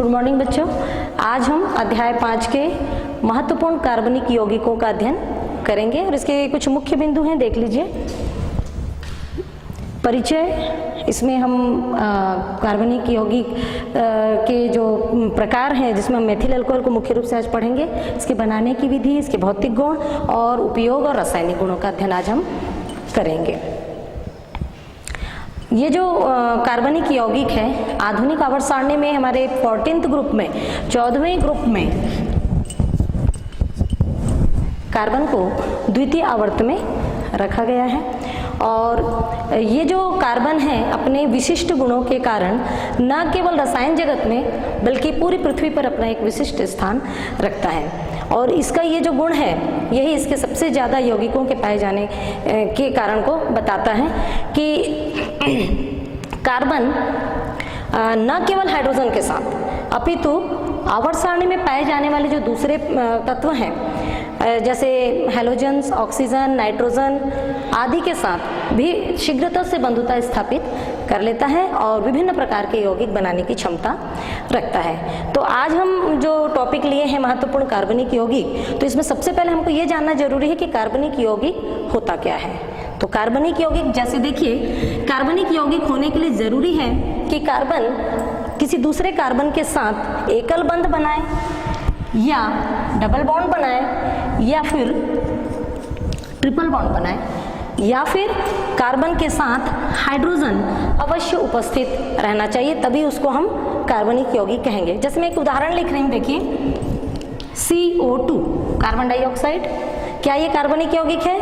Good morning बच्चों। आज हम अध्याय 5 के महत्वपूर्ण कार्बनिक यौगिकों का अध्ययन करेंगे और इसके कुछ मुख्य बिंदु हैं, देख लीजिए। परिचय, इसमें हम कार्बनिक यौगिक के जो प्रकार हैं, जिसमें हम मेथिल अल्कोहल को मुख्य रूप से आज पढ़ेंगे, इसके बनाने की विधि, इसके भौतिक गुण और उपयोग और रासायनिक गुणों का अध्ययन आज हम करेंगे। ये जो कार्बनिक यौगिक है, आधुनिक आवर्त सारणी में हमारे 14th ग्रुप में, 14वें ग्रुप में कार्बन को द्वितीय आवर्त में रखा गया है। और ये जो कार्बन है अपने विशिष्ट गुणों के कारण न केवल रसायन जगत में बल्कि पूरी पृथ्वी पर अपना एक विशिष्ट स्थान रखता है। और इसका ये जो गुण है, यही इसके सबसे ज़्यादा यौगिकों के पाए जाने के कारण को बताता है कि कार्बन न केवल हाइड्रोजन के साथ अपितु आवर्त सारणी में पाए जाने वाले जो दूसरे तत्व हैं, जैसे हैलोजन्स, ऑक्सीजन, नाइट्रोजन आदि के साथ भी शीघ्रता से बंधुता स्थापित कर लेता है और विभिन्न प्रकार के यौगिक बनाने की क्षमता रखता है। तो आज हम जो टॉपिक लिए हैं महत्वपूर्ण कार्बनिक यौगिक, तो इसमें सबसे पहले हमको ये जानना जरूरी है कि कार्बनिक यौगिक होता क्या है। तो कार्बनिक यौगिक, जैसे देखिए, कार्बनिक यौगिक होने के लिए जरूरी है कि कार्बन किसी दूसरे कार्बन के साथ एकल बंध बनाए या डबल बॉन्ड बनाए या फिर ट्रिपल बॉन्ड बनाए या फिर कार्बन के साथ हाइड्रोजन अवश्य उपस्थित रहना चाहिए, तभी उसको हम कार्बनिक यौगिक कहेंगे। जैसे मैं एक उदाहरण लिख रही हूँ, देखिए CO2 कार्बन डाइऑक्साइड, क्या ये कार्बनिक यौगिक है?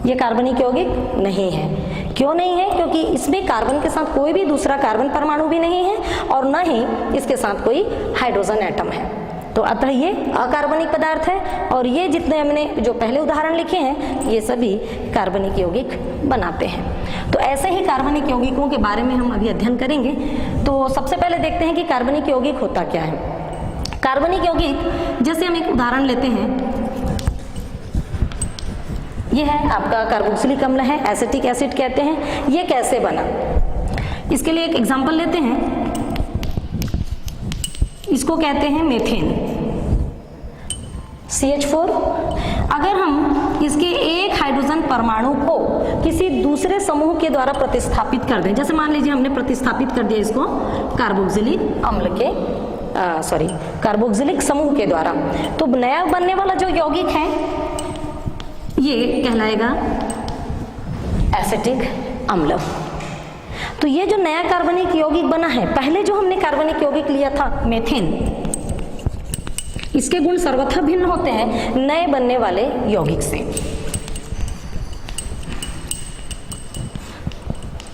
ये कार्बनिक यौगिक नहीं है। क्यों नहीं है? क्योंकि इसमें कार्बन के साथ कोई भी दूसरा कार्बन परमाणु भी नहीं है और न ही इसके साथ कोई हाइड्रोजन एटम है। तो अतः ये अकार्बनिक पदार्थ है और ये जितने हमने जो पहले उदाहरण लिखे हैं, ये सभी कार्बनिक यौगिक बनाते हैं। तो ऐसे ही कार्बनिक यौगिकों के बारे में हम अभी अध्ययन करेंगे। तो सबसे पहले देखते हैं कि कार्बनिक यौगिक होता क्या है। कार्बनिक यौगिक, जैसे हम एक उदाहरण लेते हैं, ये है आपका कार्बोक्सिलिक अम्ल है, एसिटिक एसिड कहते हैं। ये कैसे बना, इसके लिए एक एग्जांपल लेते हैं। इसको कहते हैं मेथेन, CH4। अगर हम इसके एक हाइड्रोजन परमाणु को किसी दूसरे समूह के द्वारा प्रतिस्थापित कर दें, जैसे मान लीजिए हमने प्रतिस्थापित कर दिया इसको कार्बोक्सिलिक अम्ल के कार्बोक्सिलिक समूह के द्वारा, तो नया बनने वाला जो यौगिक है ये कहलाएगा एसिटिक अम्ल। तो ये जो नया कार्बनिक यौगिक बना है, पहले जो हमने कार्बनिक यौगिक लिया था मेथेन, इसके गुण सर्वथा भिन्न होते हैं नए बनने वाले यौगिक से।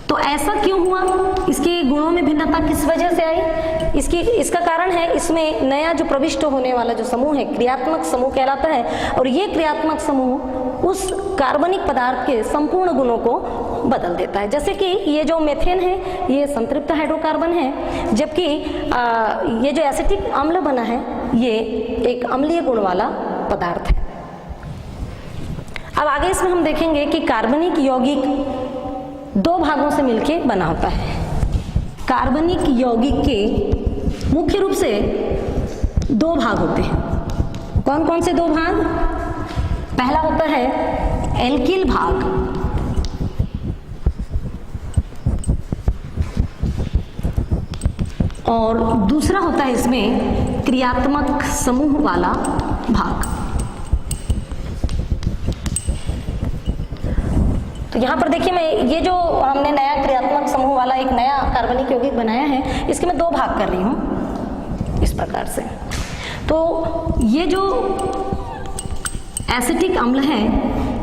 तो ऐसा क्यों हुआ? इसके गुणों में भिन्नता किस वजह से आई? इसका कारण है, इसमें नया जो प्रविष्ट होने वाला जो समूह है, क्रियात्मक समूह कहलाता है। और ये क्रियात्मक समूह उस कार्बनिक पदार्थ के संपूर्ण गुणों को बदल देता है। जैसे कि ये जो मेथेन है, ये संतृप्त हाइड्रोकार्बन है, जबकि ये जो एसिटिक अम्ल बना है, ये एक अम्लीय गुण वाला पदार्थ है। अब आगे इसमें हम देखेंगे कि कार्बनिक यौगिक दो भागों से मिलकर बना होता है। कार्बनिक यौगिक के मुख्य रूप से दो भाग होते हैं। कौन कौन से दो भाग? पहला होता है एल्किल भाग, और दूसरा होता है इसमें क्रियात्मक समूह वाला भाग। तो यहाँ पर देखिए, मैं ये जो हमने नया क्रियात्मक समूह वाला एक नया कार्बनिक यौगिक बनाया है, इसके मैं दो भाग कर रही हूँ इस प्रकार से। तो ये जो एसिटिक अम्ल है,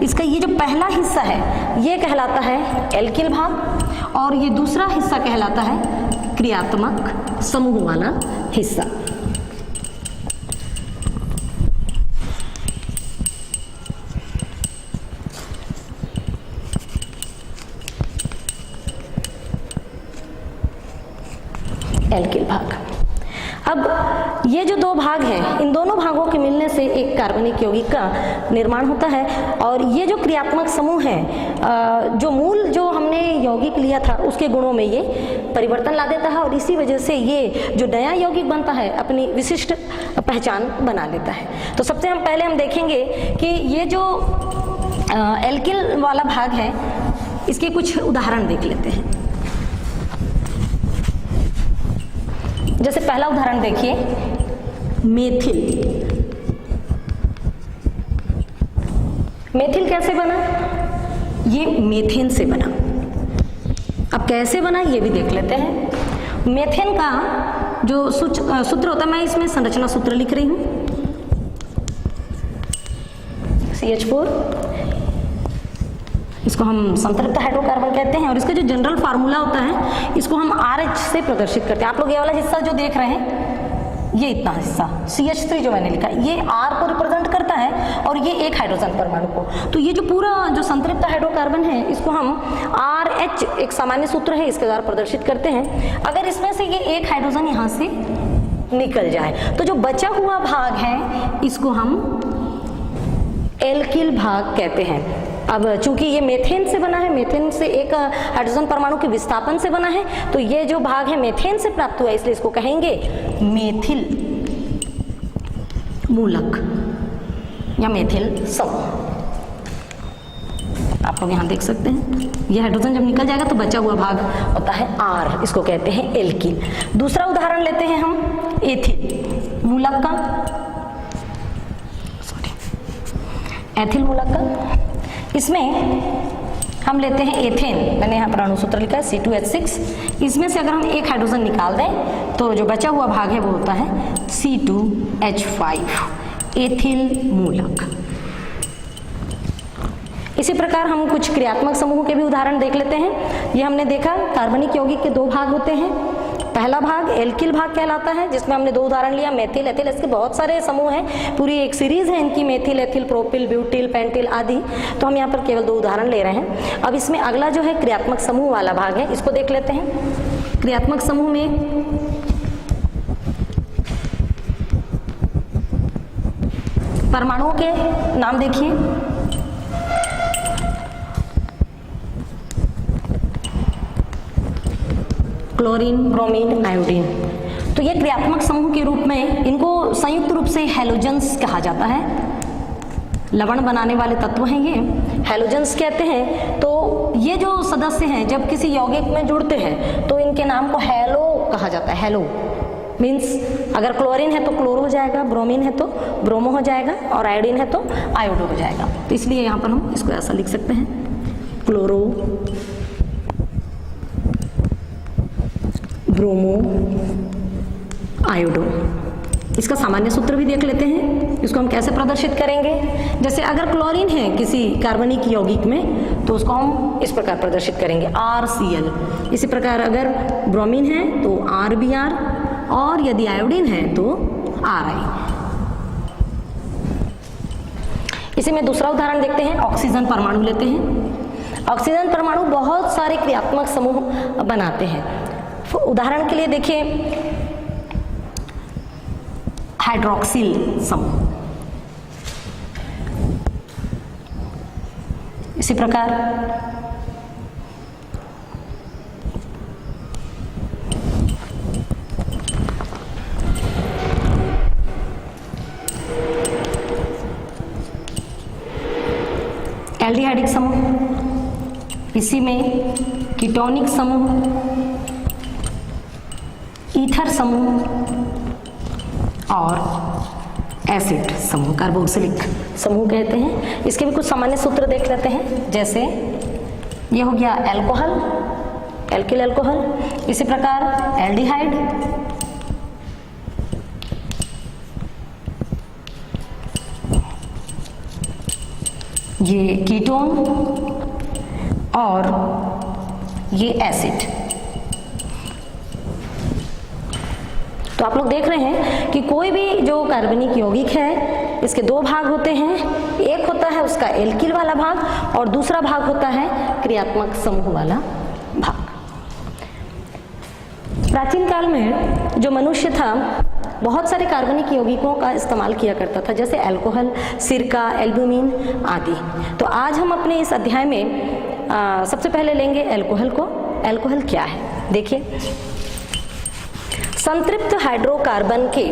इसका ये जो पहला हिस्सा है, ये कहलाता है एल्किल भाग, और ये दूसरा हिस्सा कहलाता है क्रियात्मक समूह वाला हिस्सा। एल्किल भाग। अब ये जो दो भाग हैं, इन दोनों भागों के मिलने से एक कार्बनिक यौगिक का निर्माण होता है। और ये जो क्रियात्मक समूह है, जो मूल जो हमने यौगिक लिया था उसके गुणों में ये परिवर्तन ला देता है, और इसी वजह से ये जो नया यौगिक बनता है अपनी विशिष्ट पहचान बना लेता है। तो सबसे पहले हम देखेंगे कि ये जो एल्किल वाला भाग है, इसके कुछ उदाहरण देख लेते हैं। जैसे पहला उदाहरण देखिए, मेथिल। मेथिल कैसे बना? ये मीथेन से बना। अब कैसे बना ये भी देख लेते हैं। मीथेन का जो सूत्र होता है, मैं इसमें संरचना सूत्र लिख रही हूं, CH4, इसको हम संतृप्त हाइड्रोकार्बन कहते हैं। और इसका जो जनरल फार्मूला होता है, इसको हम RH से प्रदर्शित करते हैं। आप लोग ये वाला हिस्सा जो देख रहे हैं, ये इतना हिस्सा CH3 जो मैंने लिखा है, ये R को रिप्रेजेंट करता है और ये एक हाइड्रोजन परमाणु को। तो ये जो पूरा जो संतृप्त हाइड्रोकार्बन है, इसको हम RH, एक सामान्य सूत्र है, इसके द्वारा प्रदर्शित करते हैं। अगर इसमें से ये एक हाइड्रोजन यहाँ से निकल जाए तो जो बचा हुआ भाग है इसको हम एल्किल भाग कहते हैं। अब चूंकि ये मीथेन से बना है, मीथेन से एक हाइड्रोजन परमाणु के विस्थापन से बना है, तो ये जो भाग है मीथेन से प्राप्त हुआ, इसलिए इसको कहेंगे मेथिल मूलक या मेथिल समूह। आप लोग यहाँ देख सकते हैं, ये हाइड्रोजन जब निकल जाएगा तो बचा हुआ भाग होता है R, इसको कहते हैं एल्किल। दूसरा उदाहरण लेते हैं हम एथिल मूलक का, एथिल मूलक का। इसमें हम लेते हैं एथेन, मैंने यहाँ पर अणुसूत्र लिखा है C2H6। इसमें से अगर हम एक हाइड्रोजन निकाल दें तो जो बचा हुआ भाग है वो होता है C2H5, एथिल मूलक। इसी प्रकार हम कुछ क्रियात्मक समूह के भी उदाहरण देख लेते हैं। ये हमने देखा कार्बनिक यौगिक के दो भाग होते हैं। पहला भाग एल्किल भाग कहलाता है, जिसमें हमने दो उदाहरण लिया, मेथिल, एथिल। इसके बहुत सारे समूह हैं, पूरी एक सीरीज है इनकी, methyl, ethyl, propyl, butyl, pentyl आदि। तो हम यहाँ पर केवल दो उदाहरण ले रहे हैं। अब इसमें अगला जो है क्रियात्मक समूह वाला भाग है, इसको देख लेते हैं। क्रियात्मक समूह में परमाणुओं के नाम देखिए। Chlorine, bromine, iodine. तो ये क्रियात्मक समूह के रूप में इनको संयुक्त रूप से हैलोजेंस कहा जाता है। लवण बनाने वाले तत्व हैं ये, हैलोजेंस कहते हैं। तो ये जो सदस्य हैं जब किसी यौगिक में जुड़ते हैं तो इनके नाम को हैलो कहा जाता है। हैलो मीन्स अगर क्लोरीन है तो क्लोरो हो जाएगा, ब्रोमीन है तो ब्रोमो हो जाएगा, और आयोडीन है तो आयोडो हो जाएगा। तो इसलिए यहाँ पर हम इसको ऐसा लिख सकते हैं, क्लोरो, ब्रोमो, आयोडो। इसका सामान्य सूत्र भी देख लेते हैं, इसको हम कैसे प्रदर्शित करेंगे। जैसे अगर क्लोरीन है किसी कार्बनिक यौगिक में तो उसको हम इस प्रकार प्रदर्शित करेंगे, RCl। इसी प्रकार अगर ब्रोमीन है तो RBr, और यदि आयोडीन है तो RI। इसी में दूसरा उदाहरण देखते हैं, ऑक्सीजन परमाणु लेते हैं। ऑक्सीजन परमाणु बहुत सारे क्रियात्मक समूह बनाते हैं। उदाहरण के लिए देखिए, हाइड्रोक्सिल समूह, इसी प्रकार एल्डिहाइडिक समूह, इसी में कीटोनिक समूह, ईथर समूह और एसिड समूह, कार्बोक्सिलिक समूह कहते हैं। इसके भी कुछ सामान्य सूत्र देख लेते हैं। जैसे ये हो गया एल्कोहल, एल्किल एल्कोहल। इसी प्रकार एल्डिहाइड, ये कीटोन और ये एसिड। तो आप लोग देख रहे हैं कि कोई भी जो कार्बनिक यौगिक है इसके दो भाग होते हैं। एक होता है उसका एल्किल वाला भाग और दूसरा भाग होता है क्रियात्मक समूह वाला भाग। प्राचीन काल में जो मनुष्य था बहुत सारे कार्बनिक यौगिकों का इस्तेमाल किया करता था, जैसे अल्कोहल, सिरका, एल्ब्यूमिन आदि। तो आज हम अपने इस अध्याय में सबसे पहले लेंगे अल्कोहल को। अल्कोहल क्या है, देखिए, संतृप्त हाइड्रोकार्बन के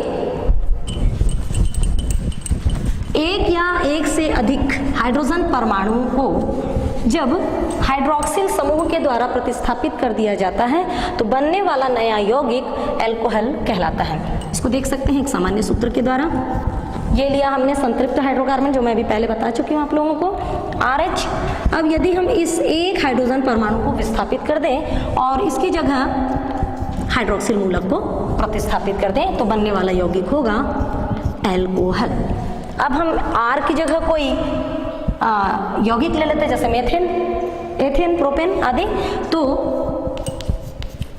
एक या एक से अधिक हाइड्रोजन परमाणुओं को जब हाइड्रोक्सिल समूह के द्वारा प्रतिस्थापित कर दिया जाता है तो बनने वाला नया यौगिक अल्कोहल कहलाता है। इसको देख सकते हैं एक सामान्य सूत्र के द्वारा। ये लिया हमने संतृप्त हाइड्रोकार्बन, जो मैं अभी पहले बता चुकी हूँ आप लोगों को, RH। अब यदि हम इस एक हाइड्रोजन परमाणु को विस्थापित कर दें और इसकी जगह हाइड्रोक्सिल मूलक को प्रतिस्थापित कर दें तो बनने वाला यौगिक होगा अल्कोहल। अब हम R की जगह कोई यौगिक ले लेते हैं, जैसे मेथेन, एथेन, प्रोपेन आदि। तो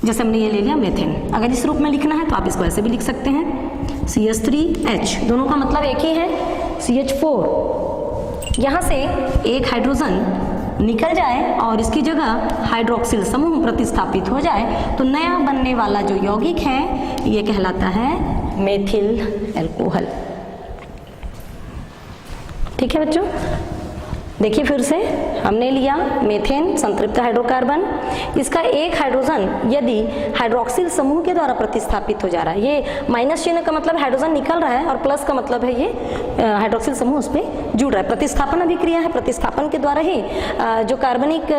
जैसे हमने ये ले लिया मेथेन, अगर इस रूप में लिखना है तो आप इसको ऐसे भी लिख सकते हैं, CH3H, दोनों का मतलब एक ही है, CH4। यहाँ से एक हाइड्रोजन निकल जाए और इसकी जगह हाइड्रोक्सिल समूह प्रतिस्थापित हो जाए तो नया बनने वाला जो यौगिक है ये कहलाता है मेथिल अल्कोहल। ठीक है बच्चों, देखिए फिर से हमने लिया मेथेन, संतृप्त हाइड्रोकार्बन। इसका एक हाइड्रोजन यदि हाइड्रोक्सिल समूह के द्वारा प्रतिस्थापित हो जा रहा है, ये माइनस चिन्ह का मतलब हाइड्रोजन निकल रहा है और प्लस का मतलब है ये हाइड्रोक्सिल समूह उस पर जुड़ रहा है। प्रतिस्थापन अभिक्रिया है, प्रतिस्थापन के द्वारा ही जो कार्बनिक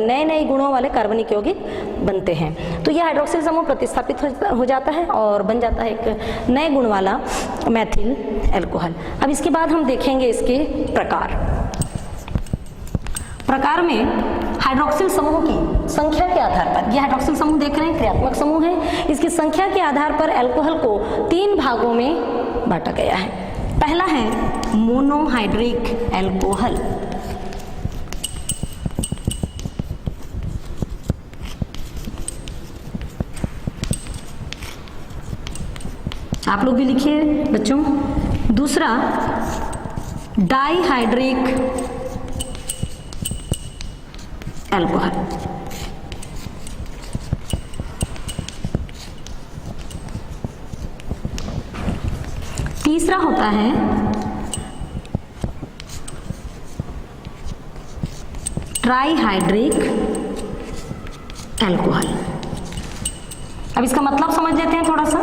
नए नए गुणों वाले कार्बनिक यौगिक बनते हैं। तो ये हाइड्रोक्सिल समूह प्रतिस्थापित हो जाता है और बन जाता है एक नए गुण वाला मेथिल अल्कोहल। अब इसके बाद हम देखेंगे इसके प्रकार में हाइड्रोक्सिल समूह की संख्या के आधार पर, यह हाइड्रोक्सिल समूह देख रहे हैं क्रियात्मक समूह है, इसकी संख्या के आधार पर अल्कोहल को 3 भागों में बांटा गया है। पहला है मोनोहाइड्रिक अल्कोहल। आप लोग भी लिखिए बच्चों। दूसरा डाइहाइड्रिक अल्कोहल। तीसरा होता है ट्राइहाइड्रिक अल्कोहल। अब इसका मतलब समझ लेते हैं थोड़ा सा।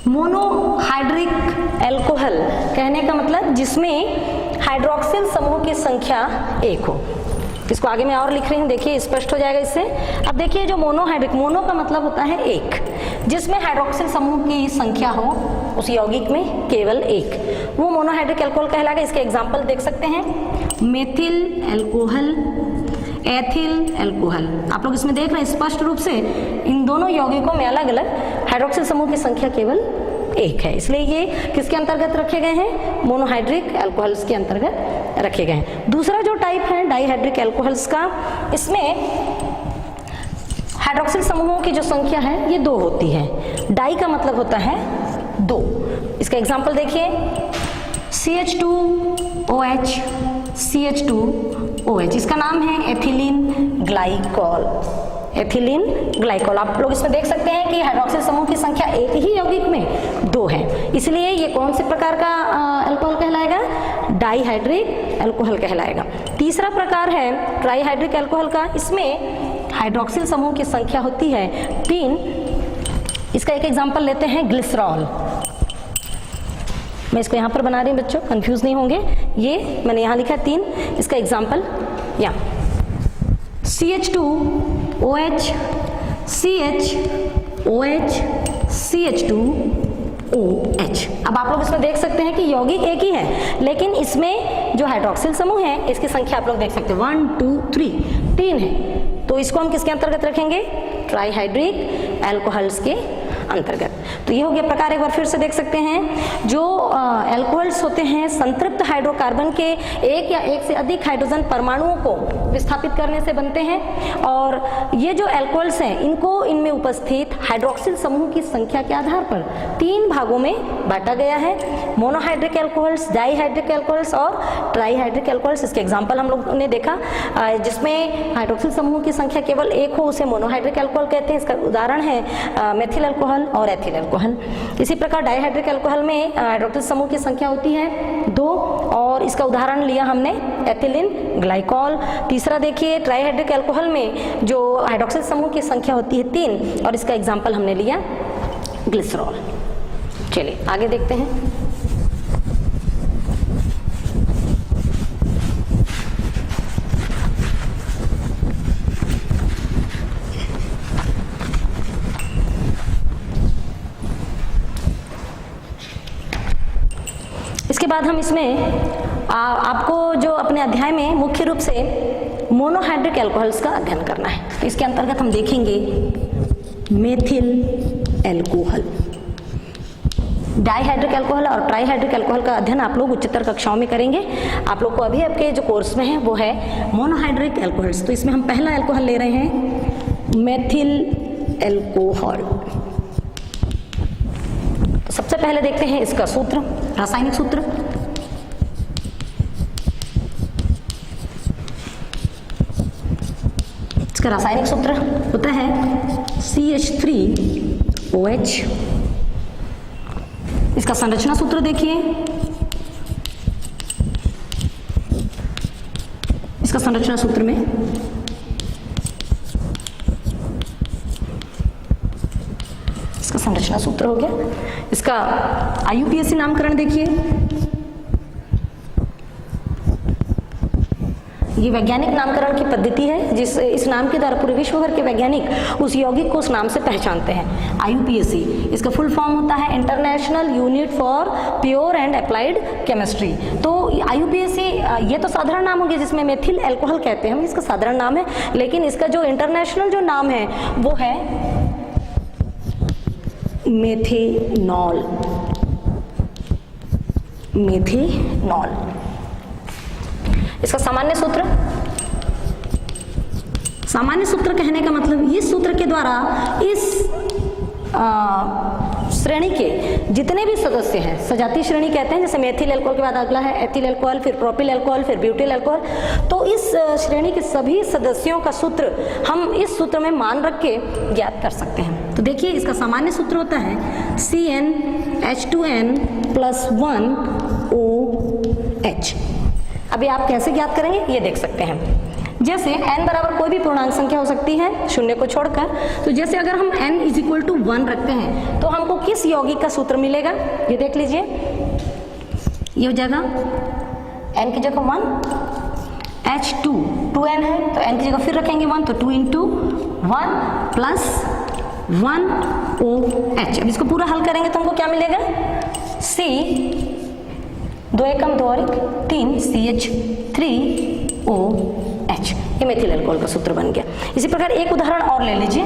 मोनोहाइड्रिक अल्कोहल कहने का मतलब जिसमें हाइड्रोक्सिल समूह की संख्या 1 हो। इसको आगे मैं और लिख रही हूँ, देखिए स्पष्ट हो जाएगा इससे। अब देखिए जो मोनोहाइड्रिक, मोनो का मतलब होता है 1, जिसमें हाइड्रोक्सिल समूह की संख्या हो उस यौगिक में केवल 1, वो मोनोहाइड्रिक अल्कोहल कहलाएगा। इसके एग्जाम्पल देख सकते हैं, मेथिल अल्कोहल, एथिल अल्कोहल। आप लोग इसमें देख रहे हैं स्पष्ट रूप से इन दोनों यौगिकों में अलग अलग हाइड्रोक्सिल समूह की संख्या केवल 1 है, इसलिए ये किसके अंतर्गत रखे गए हैं, मोनोहाइड्रिक अल्कोहल्स के अंतर्गत रखे गए हैं। दूसरा जो टाइप है डाइहाइड्रिक अल्कोहल्स का, इसमें हाइड्रोक्सिल समूहों की जो संख्या है ये 2 होती है। डाई का मतलब होता है 2। इसका एग्जाम्पल देखिए, CH2OH, CH2OH, इसका नाम है एथिलीन ग्लाइकॉल। Ethylene glycol. आप लोग इसमें देख सकते हैं कि हाइड्रोक्सिल समूह की संख्या एक ही यौगिक में 2 है, इसलिए ये कौन से प्रकार का अल्कोहल कहलाएगा, डाइहाइड्रिक अल्कोहल कहलाएगा। तीसरा प्रकार है ट्राइहाइड्रिक अल्कोहल का, इसमें हाइड्रोक्सिल समूह की संख्या होती है 3। इसका एक एग्जाम्पल लेते हैं ग्लिसरॉल। मैं इसको यहाँ पर बना रही हूँ बच्चों, कंफ्यूज नहीं होंगे, ये मैंने यहाँ लिखा है 3। इसका एग्जाम्पल यहाँ CH2OH, CHOH, CH2OH। अब आप लोग इसमें देख सकते हैं कि यौगिक एक ही है, लेकिन इसमें जो हाइड्रोक्सिल समूह है इसकी संख्या आप लोग देख सकते हैं 1 2 3 है। तो इसको हम किसके अंतर्गत रखेंगे, ट्राइहाइड्रिक अल्कोहल्स के अंतर्गत। तो ये हो गया प्रकार। एक बार फिर से देख सकते हैं, जो अल्कोहल्स होते हैं संतृप्त हाइड्रोकार्बन के एक या एक से अधिक हाइड्रोजन परमाणुओं को विस्थापित करने से बनते हैं, और ये जो अल्कोहल्स हैं इनको इनमें उपस्थित हाइड्रोक्सिल समूह की संख्या के आधार पर 3 भागों में बांटा गया है, मोनोहाइड्रिक अल्कोहल्स, डाइहाइड्रिक अल्कोहल्स और ट्राइहाइड्रिक अल्कोहल्स। इसके एग्जाम्पल हम लोग ने देखा, जिसमें हाइड्रोक्सिल समूह की संख्या केवल 1 हो उसे मोनोहाइड्रिक अल्कोहल कहते हैं। इसका उदाहरण है मेथिल अल्कोहल, अल्कोहल और एथिल अल्कोहल। इसी प्रकार डाइहाइड्रिक अल्कोहल में हाइड्रोक्सिल समूह की संख्या होती है 2 और इसका उदाहरण लिया हमने एथिलीन ग्लाइकॉल। तीसरा देखिए ट्राइहाइड्रिक अल्कोहल में जो हाइड्रोक्सिल समूह की संख्या होती है 3 और इसका एग्जाम्पल हमने लिया ग्लिसरॉल। चलिए आगे देखते हैं। इसके बाद हम इसमें आपको जो अपने अध्याय में मुख्य रूप से मोनोहाइड्रिक अल्कोहल्स का अध्ययन करना है। तो इसके अंतर्गत हम देखेंगे मेथिल अल्कोहल। डाइहाइड्रिक अल्कोहल और ट्राइहाइड्रिक अल्कोहल का अध्ययन आप लोग उच्चतर कक्षाओं में करेंगे। आप लोग को अभी आपके जो कोर्स में है वो है मोनोहाइड्रिक अल्कोहल्स। तो इसमें हम पहला अल्कोहल ले रहे हैं मेथिल अल्कोहल। तो सबसे पहले देखते हैं इसका सूत्र, रासायनिक सूत्र। इसका रासायनिक सूत्र होता है CH3OH। इसका संरचना सूत्र देखिए, इसका संरचना सूत्र में इसका संरचना सूत्र हो गया। इसका IUPAC नामकरण देखिए, ये वैज्ञानिक नामकरण की पद्धति है जिस इस नाम के द्वारा पूरे विश्व भर के वैज्ञानिक उस यौगिक को उस नाम से पहचानते हैं। IUPAC इसका फुल फॉर्म होता है international unit for pure and applied chemistry. तो IUPAC ये तो साधारण नाम हो गया जिसमें मेथिल अल्कोहल कहते हैं हम, इसका साधारण नाम है, लेकिन इसका जो इंटरनेशनल जो नाम है वो है मेथेनॉल। मेथेनॉल इसका सामान्य सूत्र, सामान्य सूत्र कहने का मतलब इस सूत्र के द्वारा इस श्रेणी के जितने भी सदस्य हैं, सजातीय श्रेणी कहते हैं, जैसे मेथिल अल्कोहल के बाद अगला है एथिल अल्कोहल, फिर प्रोपिल अल्कोहल, फिर ब्यूटिल अल्कोहल। तो इस श्रेणी के सभी सदस्यों का सूत्र हम इस सूत्र में मान रख के ज्ञात कर सकते हैं। तो देखिए इसका सामान्य सूत्र होता है CnH2n+1OH। अभी आप कैसे ज्ञात करेंगे ये देख सकते हैं। जैसे n बराबर कोई भी पूर्णांक संख्या हो सकती है शून्य को छोड़कर। तो जैसे अगर हम n = 1 रखते हैं तो हमको किस यौगिक का सूत्र मिलेगा ये देख लीजिए। ये हो जाएगा n की जगह 1, H2 2n है तो n की जगह फिर रखेंगे 1, तो 2 × 1 + 1OH। अब इसको पूरा हल करेंगे तो हमको क्या मिलेगा, C 2 एकम 2 और 1 3 CH3OH। ये मेथिल अल्कोहल का सूत्र बन गया। इसी प्रकार एक उदाहरण और ले लीजिए।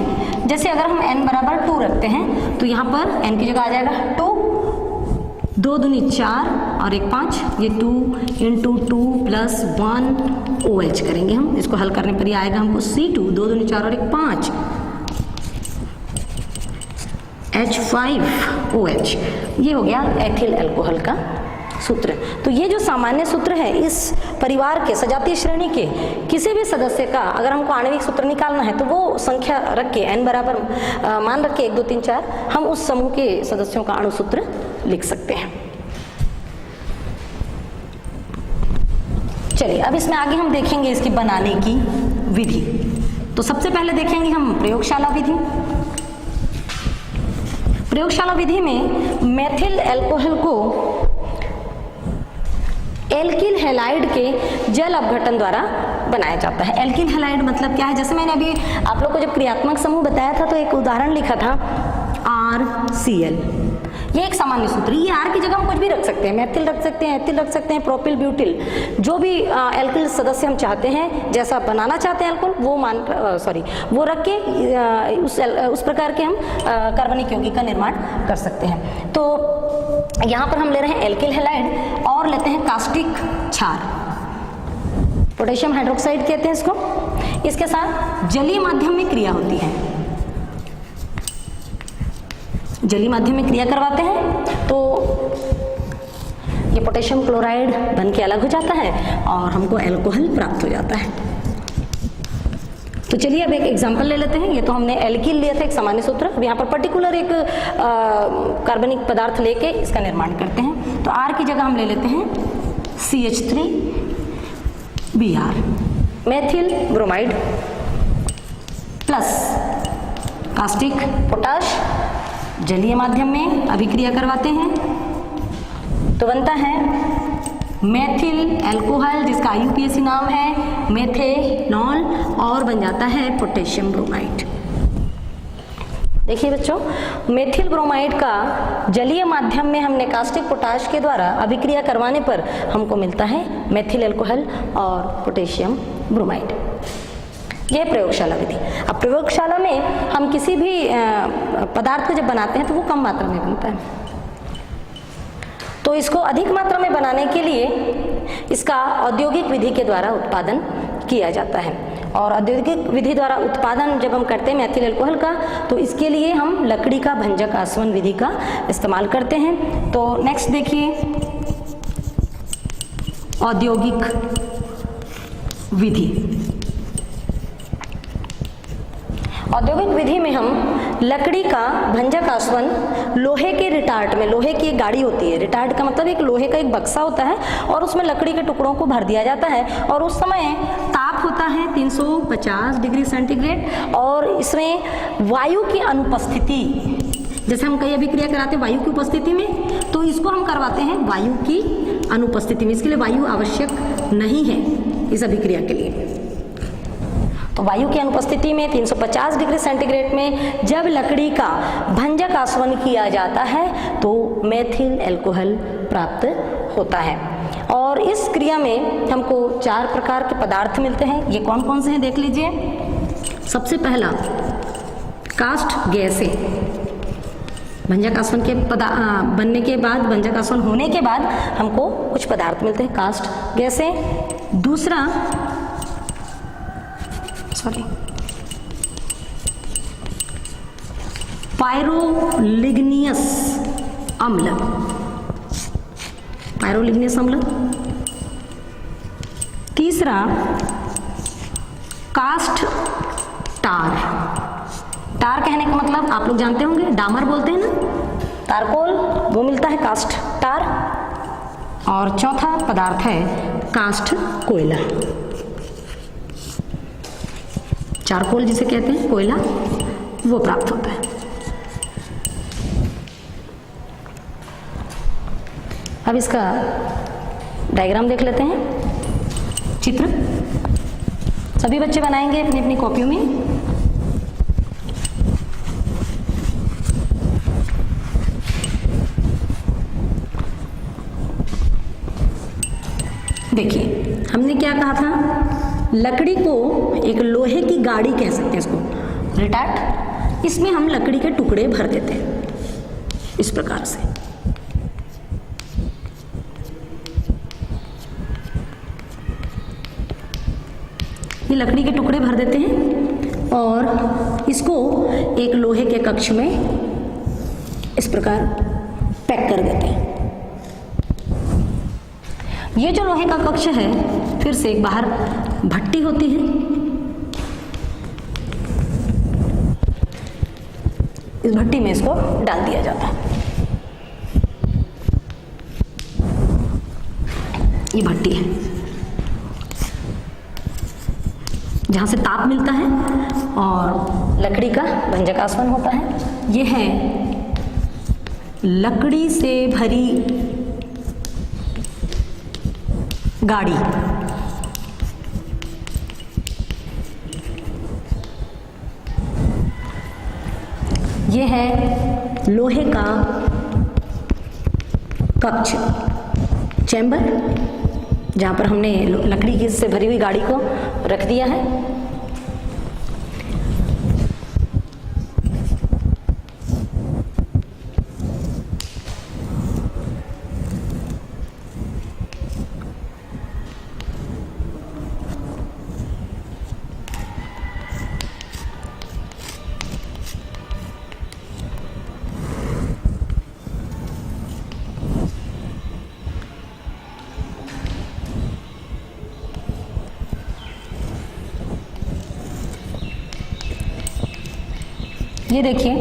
जैसे अगर हम n बराबर 2 रखते हैं तो यहाँ पर n की जगह आ जाएगा 2, 2 दूनी 4 और 1 5, ये 2 × 2 + 1OH करेंगे हम। इसको हल करने पर ये आएगा हमको C2 2 दूनी 4 और 1 5 H5OH। ये हो गया एथिल अल्कोहल का सूत्र। तो ये जो सामान्य सूत्र है इस परिवार के सजातीय श्रेणी के किसी भी सदस्य का अगर हमको आणविक सूत्र निकालना है तो वो संख्या रख के n बराबर मान रख के 1 2 3 4 हम उस समूह के सदस्यों का अणु सूत्र लिख सकते हैं। चलिए अब इसमें आगे हम देखेंगे इसकी बनाने की विधि। तो सबसे पहले देखेंगे हम प्रयोगशाला विधि। प्रयोगशाला विधि में मेथिल अल्कोहल को एल्किल हैलाइड के जल अपघटन द्वारा बनाया जाता है। एल्किल हैलाइड मतलब क्या है, जैसे मैंने अभी आप लोग को जब क्रियात्मक समूह बताया था तो एक उदाहरण लिखा था RCl। ये एक सामान्य सूत्र, ये R की जगह हम कुछ भी रख सकते हैं, मेथिल रख सकते हैं, एथिल रख सकते हैं, प्रोपिल, ब्यूटिल, जो भी एल्किल सदस्य हम चाहते हैं, जैसा बनाना चाहते हैं अल्कोहल वो रख के उस प्रकार के हम कार्बनिक यौगिक का निर्माण कर सकते हैं। तो यहाँ पर हम ले रहे हैं एल्किल हैलाइड और लेते हैं कास्टिक क्षार, पोटेशियम हाइड्रोक्साइड कहते हैं इसको। इसके साथ जलीय माध्यम में क्रिया होती है, जलीय माध्यम में क्रिया करवाते हैं तो ये पोटेशियम क्लोराइड बन के अलग हो जाता है और हमको अल्कोहल प्राप्त हो जाता है। तो चलिए अब एक एग्जांपल ले लेते हैं। ये तो हमने एल्किल लिया था, एक सामान्य सूत्र। अब यहाँ पर पर्टिकुलर एक कार्बनिक पदार्थ लेके इसका निर्माण करते हैं। तो R की जगह हम ले लेते हैं CH3Br, methyl bromide plus caustic potash जलीय माध्यम में अभिक्रिया करवाते हैं तो बनता है मेथिल एल्कोहल, जिसका IUPAC नाम है मेथेनॉल, और बन जाता है पोटेशियम ब्रोमाइड। देखिए बच्चों, मेथिल ब्रोमाइड का जलीय माध्यम में हमने कास्टिक पोटाश के द्वारा अभिक्रिया करवाने पर हमको मिलता है मेथिल एल्कोहल और पोटेशियम ब्रोमाइड। यह प्रयोगशाला विधि। अब प्रयोगशाला में हम किसी भी पदार्थ को जब बनाते हैं तो वो कम मात्रा में बनता है, तो इसको अधिक मात्रा में बनाने के लिए इसका औद्योगिक विधि के द्वारा उत्पादन किया जाता है। और औद्योगिक विधि द्वारा उत्पादन जब हम करते हैं मेथिल एल्कोहल का, तो इसके लिए हम लकड़ी का भंजक आसवन विधि का इस्तेमाल करते हैं। तो नेक्स्ट देखिए, औद्योगिक विधि। औद्योगिक विधि में हम लकड़ी का भंजक आसवन लोहे के रिटार्ट में, लोहे की एक गाड़ी होती है, रिटार्ट का मतलब एक लोहे का एक बक्सा होता है और उसमें लकड़ी के टुकड़ों को भर दिया जाता है और उस समय ताप होता है 350 डिग्री सेंटीग्रेड और इसमें वायु की अनुपस्थिति, जैसे हम कई अभिक्रिया कराते हैं वायु की उपस्थिति में, तो इसको हम करवाते हैं वायु की अनुपस्थिति में। इसके लिए वायु आवश्यक नहीं है इस अभिक्रिया के लिए। तो वायु की अनुपस्थिति में 350 डिग्री सेंटीग्रेड में जब लकड़ी का भंजक आसवन किया जाता है तो मेथिल एल्कोहल प्राप्त होता है। और इस क्रिया में हमको 4 प्रकार के पदार्थ मिलते हैं। ये कौन कौन से हैं देख लीजिए। सबसे पहला कास्ट गैसें, भंजक आसवन के बनने के बाद, भंजक आसवन होने के बाद हमको कुछ पदार्थ मिलते हैं कास्ट गैसें। दूसरा पायरोलिग्नियस अम्ल, पायरोलिग्नियस अम्ल। तीसरा कास्ट टार, टार कहने का मतलब आप लोग जानते होंगे, डामर बोलते हैं ना, तारकोल, वो मिलता है कास्ट टार। और चौथा पदार्थ है कास्ट कोयला, चारकोल जिसे कहते हैं, कोयला, वो प्राप्त होता है। अब इसका डायग्राम देख लेते हैं, चित्र सभी बच्चे बनाएंगे अपनी अपनी कॉपियों में। देखिए हमने क्या कहा था, लकड़ी को एक लोहे की गाड़ी कह सकते हैं इसको, रिटार्ट, इसमें हम लकड़ी के टुकड़े भर देते हैं इस प्रकार से। ये लकड़ी के टुकड़े भर देते हैं और इसको एक लोहे के कक्ष में इस प्रकार पैक कर देते हैं। ये जो लोहे का कक्ष है, फिर से एक बाहर भट्टी होती है, इस भट्टी में इसको डाल दिया जाता है। ये भट्टी है जहां से ताप मिलता है और लकड़ी का भंजक आसवन होता है। ये है लकड़ी से भरी गाड़ी। ये है लोहे का कक्ष, चैम्बर, जहां पर हमने लकड़ी की से भरी हुई गाड़ी को रख दिया है। ये देखिए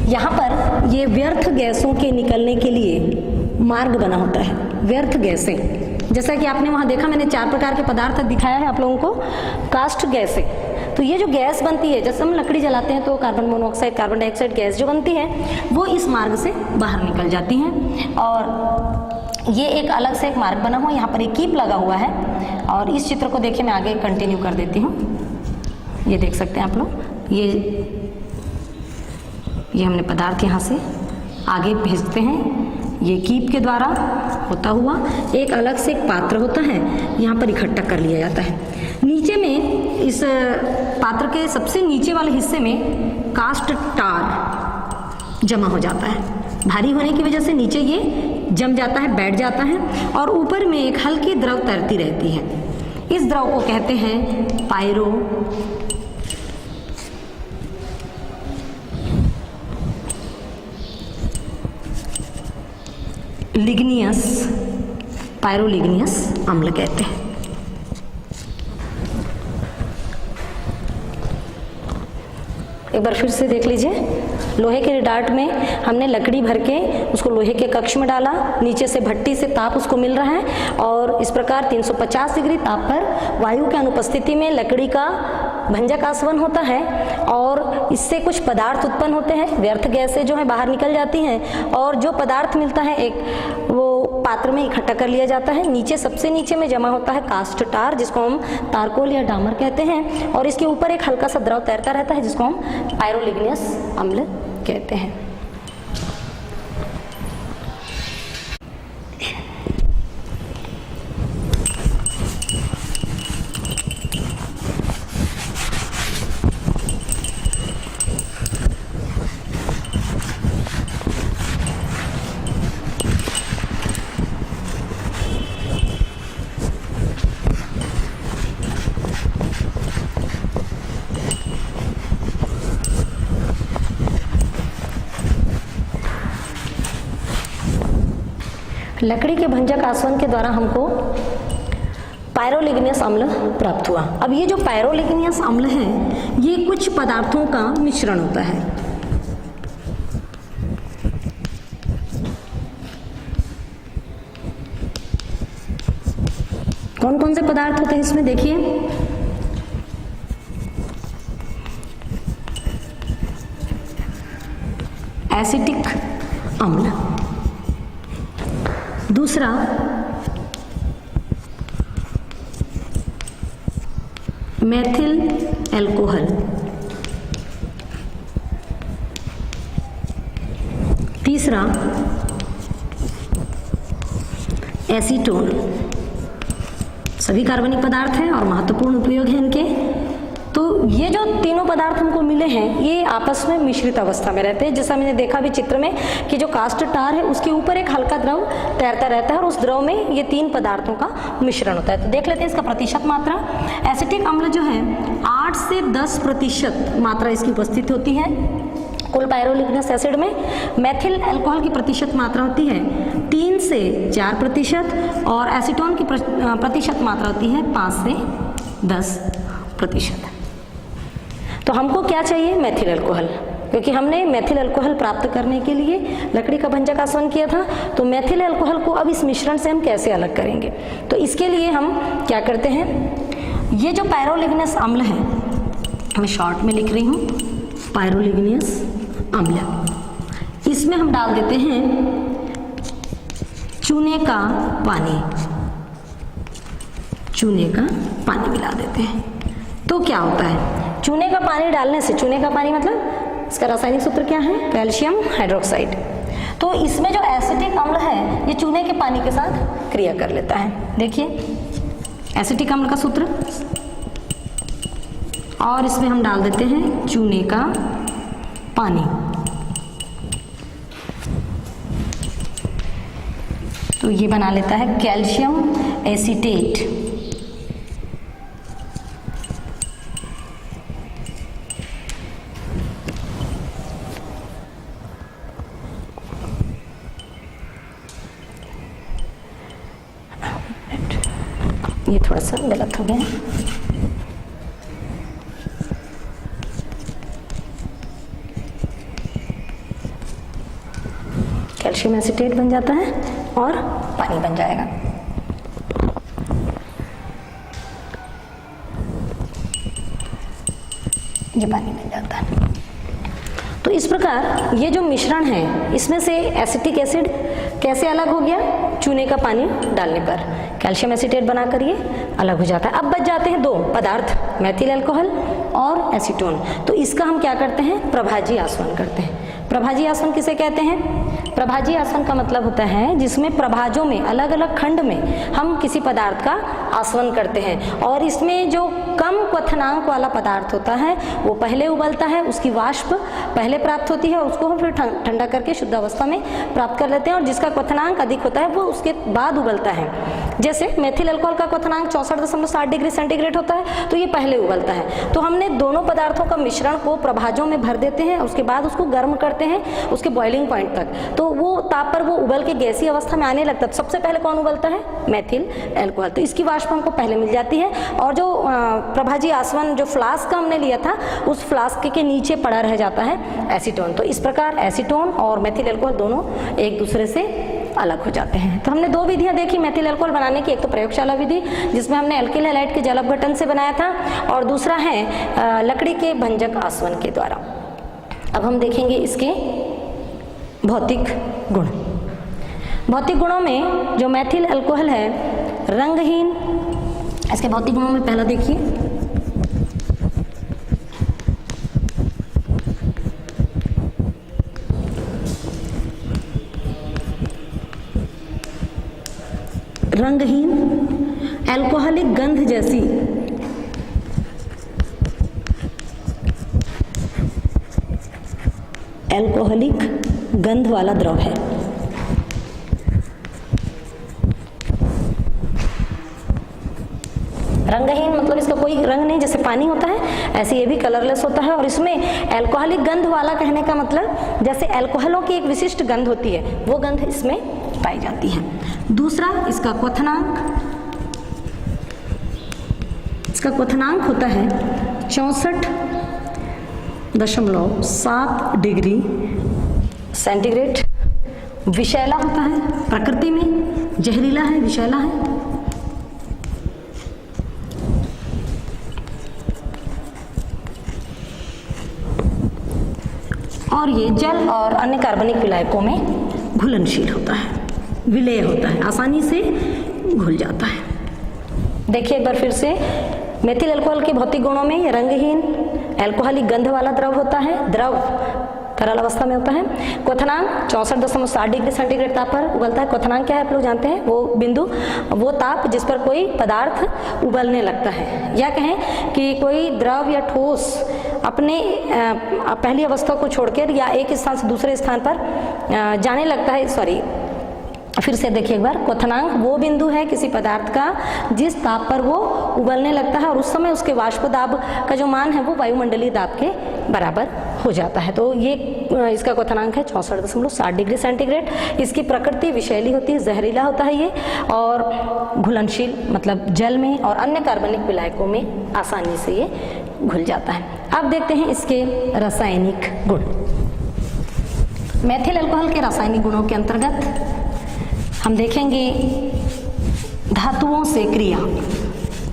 यहाँ पर ये व्यर्थ गैसों के निकलने के लिए मार्ग बना होता है। व्यर्थ गैसें, जैसा कि आपने वहाँ देखा, मैंने 4 प्रकार के पदार्थ दिखाया है आप लोगों को। कास्ट गैसें, तो ये जो गैस बनती है, जैसे हम लकड़ी जलाते हैं तो carbon monoxide, carbon dioxide gas जो बनती है वो इस मार्ग से बाहर निकल जाती हैं। और ये एक अलग से एक मार्ग बना हुआ, यहाँ पर एक कीप लगा हुआ है। और इस चित्र को देखिए, मैं आगे कंटिन्यू कर देती हूँ। ये देख सकते हैं आप लोग, ये हमने पदार्थ यहाँ से आगे भेजते हैं, ये कीप के द्वारा होता हुआ एक अलग से एक पात्र होता है, यहाँ पर इकट्ठा कर लिया जाता है। नीचे में इस पात्र के सबसे नीचे वाले हिस्से में कास्ट टार जमा हो जाता है। भारी होने की वजह से नीचे ये जम जाता है, बैठ जाता है, और ऊपर में एक हल्की द्रव तैरती रहती है। इस द्रव को कहते हैं पायरो लिग्नियस, पायरोलिग्नियस अम्ल कहते हैं। एक बार फिर से देख लीजिए, लोहे के डार्ट में हमने लकड़ी भर के उसको लोहे के कक्ष में डाला, नीचे से भट्टी से ताप उसको मिल रहा है, और इस प्रकार 350 डिग्री ताप पर वायु के अनुपस्थिति में लकड़ी का भंजक आसवन होता है, और इससे कुछ पदार्थ उत्पन्न होते हैं, व्यर्थ गैसें जो है बाहर निकल जाती हैं, और जो पदार्थ मिलता है एक वो पात्र में इकट्ठा कर लिया जाता है। नीचे सबसे नीचे में जमा होता है कास्ट टार, जिसको हम तारकोल या डामर कहते हैं, और इसके ऊपर एक हल्का सा द्रव तैरता रहता है, जिसको हम पायरोलिग्नियस अम्ल कहते हैं। लकड़ी के भंजक आसवन के द्वारा हमको पायरोलिग्नियस अम्ल प्राप्त हुआ। अब ये जो पायरोलिग्नियस अम्ल है, ये कुछ पदार्थों का मिश्रण होता है। कौन कौन से पदार्थ होते हैं इसमें देखिए, एसिटिक अम्ल, दूसरा मेथिल एल्कोहल, तीसरा एसीटोन। सभी कार्बनिक पदार्थ हैं और महत्वपूर्ण उपयोग है इनके। तो ये जो तीनों पदार्थ हमको मिले हैं, ये आपस में मिश्रित अवस्था में रहते हैं। जैसा मैंने देखा भी चित्र में कि जो कास्ट टार है उसके ऊपर एक हल्का द्रव तैरता रहता है, और उस द्रव में ये 3 पदार्थों का मिश्रण होता है। तो देख लेते हैं इसका प्रतिशत मात्रा। एसिटिक अम्ल जो है 8 से 10% मात्रा इसकी उपस्थित होती है कुल पायरोलिग्नियस एसिड में। मेथिल अल्कोहल की प्रतिशत मात्रा होती है 3 से 4%, और एसीटोन की प्रतिशत मात्रा होती है 5 से 10%। तो हमको क्या चाहिए? मेथिल अल्कोहल, क्योंकि हमने मेथिल अल्कोहल प्राप्त करने के लिए लकड़ी का भंजक आसवन किया था। तो मेथिल अल्कोहल को अब इस मिश्रण से हम कैसे अलग करेंगे? तो इसके लिए हम क्या करते हैं, ये जो पायरोलिग्नियस अम्ल है, मैं शॉर्ट में लिख रही हूँ पायरोलिग्नियस अम्ल, इसमें हम डाल देते हैं चूने का पानी, चूने का पानी मिला देते हैं। तो क्या होता है, चूने का पानी डालने से, चूने का पानी मतलब इसका रासायनिक सूत्र क्या है? Calcium hydroxide. तो इसमें जो एसिटिक अम्ल है ये चूने के पानी के साथ क्रिया कर लेता है। देखिए एसिटिक अम्ल का सूत्र, और इसमें हम डाल देते हैं चूने का पानी। तो ये बना लेता है कैल्शियम एसीटेट। ये थोड़ा सा गलत हो गया। कैल्शियम एसीटेट बन जाता है और पानी बन जाएगा। ये पानी बन जाता है। तो इस प्रकार ये जो मिश्रण है इसमें से एसिटिक एसिड कैसे अलग हो गया, चूने का पानी डालने पर कैल्शियम एसीटेट बनाकर ये अलग हो जाता है। अब बच जाते हैं दो पदार्थ, मेथिल अल्कोहल और एसीटोन। तो इसका हम क्या करते हैं, प्रभाजी आसवन करते हैं। प्रभाजी आसवन किसे कहते हैं? प्रभाजी आसवन का मतलब होता है जिसमें प्रभाजों में अलग अलग खंड में हम किसी पदार्थ का आसवन करते हैं और इसमें जो कम क्वथनांक वाला पदार्थ होता है वो पहले उबलता है, उसकी वाष्प पहले प्राप्त होती है और उसको हम फिर ठंडा करके शुद्ध अवस्था में प्राप्त कर लेते हैं, और जिसका क्वथनांक अधिक होता है वो उसके बाद उबलता है। जैसे मेथिल अल्कोहल का क्वथनांक 64.7 डिग्री सेंटीग्रेड होता है तो ये पहले उबलता है। तो हमने दोनों पदार्थों का मिश्रण को प्रभाजों में भर देते हैं, उसके बाद उसको गर्म करते हैं उसके बॉइलिंग पॉइंट तक, तो वो ताप पर वो उबल के गैसीय अवस्था में आने लगता है। सबसे पहले कौन उबलता है? Methyl alcohol. तो इसकी वाष्प हमको पहले मिल जाती है और जो प्रभाजी आसवन जो फ्लास्क हमने लिया था उस फ्लास्क के नीचे पड़ा रह जाता है एसीटोन। तो इस प्रकार एसीटोन और मेथिल अल्कोहल दोनों एक दूसरे से अलग हो जाते हैं। तो हमने दो विधियां देखी मेथिल अल्कोहल बनाने की, एक तो प्रयोगशाला विधि जिसमें हमने एल्किल हैलाइड के जल अपघटन से बनाया था, और दूसरा है लकड़ी के भंजक आसवन के द्वारा। अब हम देखेंगे इसके भौतिक गुण। भौतिक गुणों में जो मेथिल अल्कोहल है रंगहीन, इसके भौतिक गुणों में पहला देखिए, रंगहीन, अल्कोहलिक गंध जैसी अल्कोहलिक गंध वाला द्रव है। रंगहीन मतलब इसका कोई रंग नहीं, जैसे पानी होता है ऐसे ये भी कलरलेस होता है, और इसमें अल्कोहलिक गंध वाला कहने का मतलब जैसे अल्कोहलों की एक विशिष्ट गंध होती है वो गंध इसमें पाई जाती है। दूसरा इसका क्वथनांक, इसका क्वथनांक होता है 64.7 डिग्री सेंटीग्रेड। विषैला होता है, प्रकृति में जहरीला है, विषैला है। और ये जल और अन्य कार्बनिक विलायकों में घुलनशील होता है, विलेय होता है, आसानी से घुल जाता है। देखिए एक बार फिर से, मेथिल अल्कोहल के भौतिक गुणों में ये रंगहीन अल्कोहलिक गंध वाला द्रव होता है, द्रव तरल अवस्था में होता है। क्वथनांक 64.7 डिग्री सेंटीग्रेड ताप पर उबलता है। क्वथनांक क्या है आप लोग जानते हैं, वो बिंदु, वो ताप जिस पर कोई पदार्थ उबलने लगता है, या कहें कि कोई द्रव या ठोस अपने पहली अवस्था को छोड़कर या एक स्थान से दूसरे स्थान पर जाने लगता है। फिर से देखिए एक बार, क्वथनांक वो बिंदु है किसी पदार्थ का जिस ताप पर वो उबलने लगता है और उस समय उसके वाष्प दाब का जो मान है वो वायुमंडलीय दाब के बराबर हो जाता है। तो ये इसका क्वथनांक है 64.7 डिग्री सेंटीग्रेड। इसकी प्रकृति विषैली होती है, जहरीला होता है ये, और घुलनशील मतलब जल में और अन्य कार्बनिक विलायकों में आसानी से ये घुल जाता है। अब देखते हैं इसके रासायनिक गुण। मेथिल अल्कोहल के रासायनिक गुणों के अंतर्गत हम देखेंगे धातुओं से क्रिया।